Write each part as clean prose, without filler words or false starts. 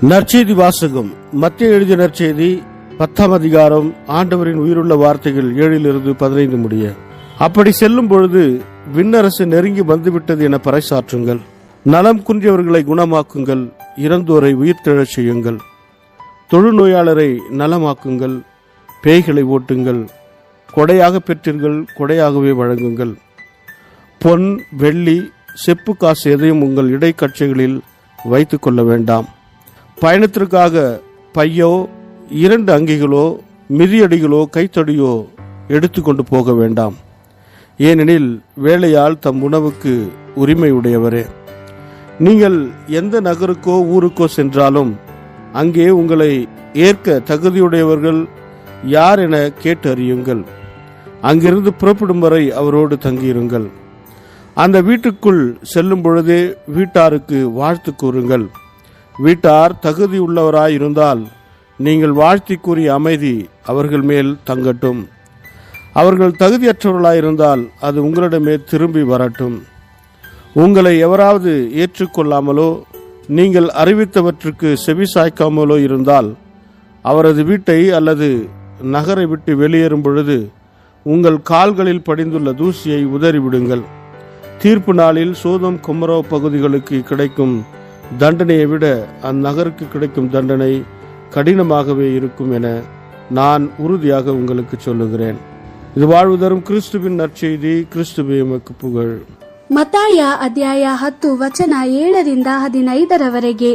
நற்செய்தி வாசகம். மத்தேயு எழுதிய நற்செய்தி 10ஆம் அதிகாரம். ஆண்டவரின் உயிருள்ள வார்த்தைகள் 7-15 முடிய. அப்படி செல்லும் பொழுது விண்ணரசு நெருங்கி வந்துவிட்டது என பறைசாற்றுங்கள். நலம் குன்றியவர்களை குணமாக்குங்கள். இறந்தோரை உயிர்த்தெழச் செய்யுங்கள். தொழுநோயாளரை நலமாக்குங்கள். பேய்களை ஓட்டுங்கள். கொடையாக பெற்றீர்கள், கொடையாகவே வழங்குங்கள். பொன், வெள்ளி, செப்பு காசு எதையும் உங்கள் இடைக்கச்சைகளில் வைத்துக் கொள்ள வேண்டாம். பயணத்திற்காக பையோ, 2 அங்கிகளோ, மிதியடிகளோ, கைத்தடியோ எடுத்துக்கொண்டு போக வேண்டாம். ஏனெனில் வேலையால் தம் உணவுக்கு உரிமை உடையவரே. நீங்கள் எந்த நகருக்கோ ஊருக்கோ சென்றாலும் அங்கே உங்களை ஏற்க தகுதியுடையவர்கள் யார் என கேட்டு அறியுங்கள். அங்கிருந்து புறப்படும் வரை அவரோடு தங்கியிருங்கள். அந்த வீட்டுக்குள் செல்லும் பொழுதே வீட்டாருக்கு வாழ்த்து கூறுங்கள். வீட்டார் தகுதியுள்ளவராயிருந்தால் நீங்கள் வாழ்த்தி கூறிய அமைதி அவர்கள் மேல் தங்கட்டும். அவர்கள் தகுதியற்றவர்களாயிருந்தால் அது உங்களிடமே திரும்பி வரட்டும். உங்களை எவராவது ஏற்றுக்கொள்ளாமலோ நீங்கள் அறிவித்தவற்றுக்கு செவி சாய்க்காமலோ இருந்தால் அவரது வீட்டை அல்லது நகரை விட்டு வெளியேறும் பொழுது உங்கள் கால்களில் படிந்துள்ள தூசியை உதறிவிடுங்கள். தீர்ப்பு நாளில் சோதோம் கொமோரா பகுதிகளுக்கு கிடைக்கும் தண்டனையை விட அந்நகருக்கு கிடைக்கும் தண்டனை கடினமாகவே இருக்கும் என நான் உறுதியாக உங்களுக்கு சொல்லுகிறேன். இது வாழ்வு தரும் கிறிஸ்துவின் நற்செய்தி. கிறிஸ்துவே உமக்கு புகழ். ಮತ್ತಾಯ ಅಧ್ಯಾಯ 10 ವಚನ 7-15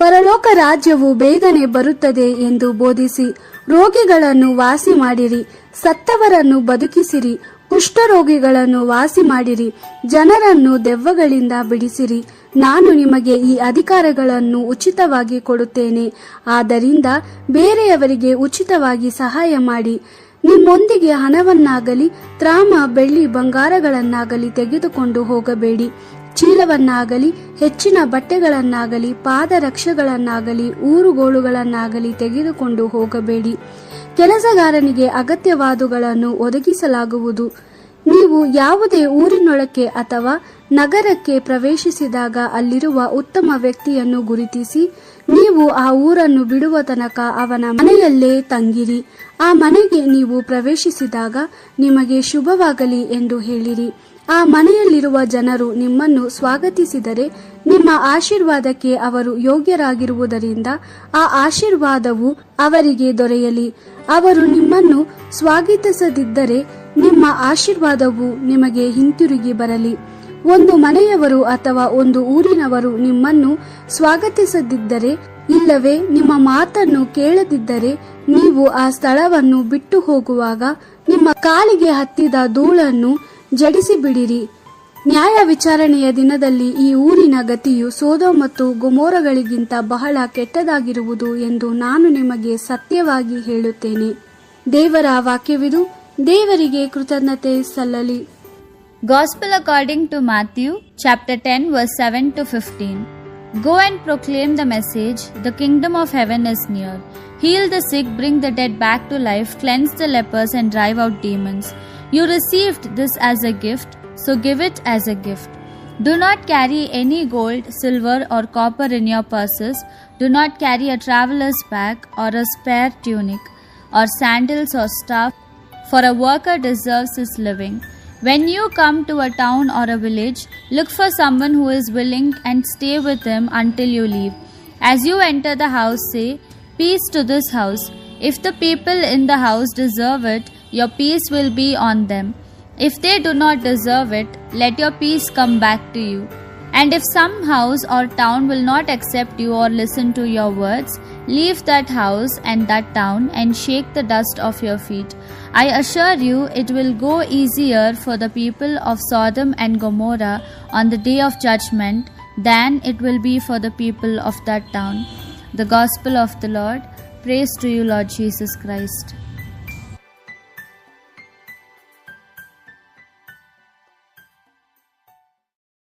ಪರಲೋಕ ರಾಜ್ಯವು ಬೇಗನೆ ಬರುತ್ತದೆ ಎಂದು ಬೋಧಿಸಿ ರೋಗಿಗಳನ್ನು ವಾಸಿ ಮಾಡಿರಿ, ಸತ್ತವರನ್ನು ಬದುಕಿಸಿರಿ, ಕುಷ್ಠರೋಗಿಗಳನ್ನು ವಾಸಿ ಮಾಡಿರಿ, ಜನರನ್ನು ದೆವ್ವಗಳಿಂದ ಬಿಡಿಸಿರಿ. ನಾನು ನಿಮಗೆ ಈ ಅಧಿಕಾರಗಳನ್ನು ಉಚಿತವಾಗಿ ಕೊಡುತ್ತೇನೆ. ಆದ್ದರಿಂದ ಬೇರೆಯವರಿಗೆ ಉಚಿತವಾಗಿ ಸಹಾಯ ಮಾಡಿ. ನಿಮ್ಮೊಂದಿಗೆ ಹಣವನ್ನಾಗಲಿ ತ್ರಾಮ, ಬೆಳ್ಳಿ, ಬಂಗಾರಗಳನ್ನಾಗಲಿ ತೆಗೆದುಕೊಂಡು ಹೋಗಬೇಡಿ. ಚೀಲವನ್ನಾಗಲಿ ಹೆಚ್ಚಿನ ಬಟ್ಟೆಗಳನ್ನಾಗಲಿ ಪಾದರಕ್ಷೆಗಳನ್ನಾಗಲಿ ಊರುಗೋಲುಗಳನ್ನಾಗಲಿ ತೆಗೆದುಕೊಂಡು ಹೋಗಬೇಡಿ. ಕೆಲಸಗಾರನಿಗೆ ಅಗತ್ಯವಾದುಗಳನ್ನು ಒದಗಿಸಲಾಗುವುದು. ನೀವು ಯಾವುದೇ ಊರಿನೊಳಕ್ಕೆ ಅಥವಾ ನಗರಕ್ಕೆ ಪ್ರವೇಶಿಸಿದಾಗ ಅಲ್ಲಿರುವ ಉತ್ತಮ ವ್ಯಕ್ತಿಯನ್ನು ಗುರುತಿಸಿ ನೀವು ಆ ಊರನ್ನು ಬಿಡುವ ತನಕ ಅವನ ಮನೆಯಲ್ಲೇ ತಂಗಿರಿ. ಆ ಮನೆಗೆ ನೀವು ಪ್ರವೇಶಿಸಿದಾಗ ನಿಮಗೆ ಶುಭವಾಗಲಿ ಎಂದು ಹೇಳಿರಿ. ಆ ಮನೆಯಲ್ಲಿರುವ ಜನರು ನಿಮ್ಮನ್ನು ಸ್ವಾಗತಿಸಿದರೆ ನಿಮ್ಮ ಆಶೀರ್ವಾದಕ್ಕೆ ಅವರು ಯೋಗ್ಯರಾಗಿರುವುದರಿಂದ ಆ ಆಶೀರ್ವಾದವು ಅವರಿಗೆ ದೊರೆಯಲಿ. ಅವರು ನಿಮ್ಮನ್ನು ಸ್ವಾಗತಿಸದಿದ್ದರೆ ನಿಮ್ಮ ಆಶೀರ್ವಾದವು ನಿಮಗೆ ಹಿಂತಿರುಗಿ ಬರಲಿ. ಒಂದು ಮನೆಯವರು ಅಥವಾ ಒಂದು ಊರಿನವರು ನಿಮ್ಮನ್ನು ಸ್ವಾಗತಿಸದಿದ್ದರೆ ಇಲ್ಲವೇ ನಿಮ್ಮ ಮಾತನ್ನು ಕೇಳದಿದ್ದರೆ ನೀವು ಆ ಸ್ಥಳವನ್ನು ಬಿಟ್ಟು ಹೋಗುವಾಗ ನಿಮ್ಮ ಕಾಲಿಗೆ ಹತ್ತಿದ ಧೂಳನ್ನು ಜಡಿಸಿಬಿಡಿರಿ. ನ್ಯಾಯ ವಿಚಾರಣೆಯ ದಿನದಲ್ಲಿ ಈ ಊರಿನ ಗತಿಯು ಸೊದೋಮ್ ಮತ್ತು ಗೊಮೋರಗಳಿಗಿಂತ ಬಹಳ ಕೆಟ್ಟದಾಗಿರುವುದು ಎಂದು ನಾನು ನಿಮಗೆ ಸತ್ಯವಾಗಿ ಹೇಳುತ್ತೇನೆ. ದೇವರ ವಾಕ್ಯವಿದು. ದೇವರಿಗೆ ಕೃತಜ್ಞತೆ ಸಲ್ಲಲಿ. Gospel according to Matthew, chapter 10, verse 7-15. Go and proclaim the message, the kingdom of heaven is near. Heal the sick, bring the dead back to life, cleanse the lepers and drive out demons. You received this as a gift, so give it as a gift. Do not carry any gold, silver or copper in your purses. Do not carry a traveler's bag or a spare tunic or sandals or staff, for a worker deserves his living. When you come to a town or a village, look for someone who is willing and stay with him until you leave. As you enter the house, say, "Peace to this house." If the people in the house deserve it, your peace will be on them. If they do not deserve it, let your peace come back to you. And if some house or town will not accept you or listen to your words, leave that house and that town and shake the dust off your feet. I assure you, it will go easier for the people of Sodom and Gomorrah on the day of judgment than it will be for the people of that town. The Gospel of the Lord. Praise to you, Lord Jesus Christ.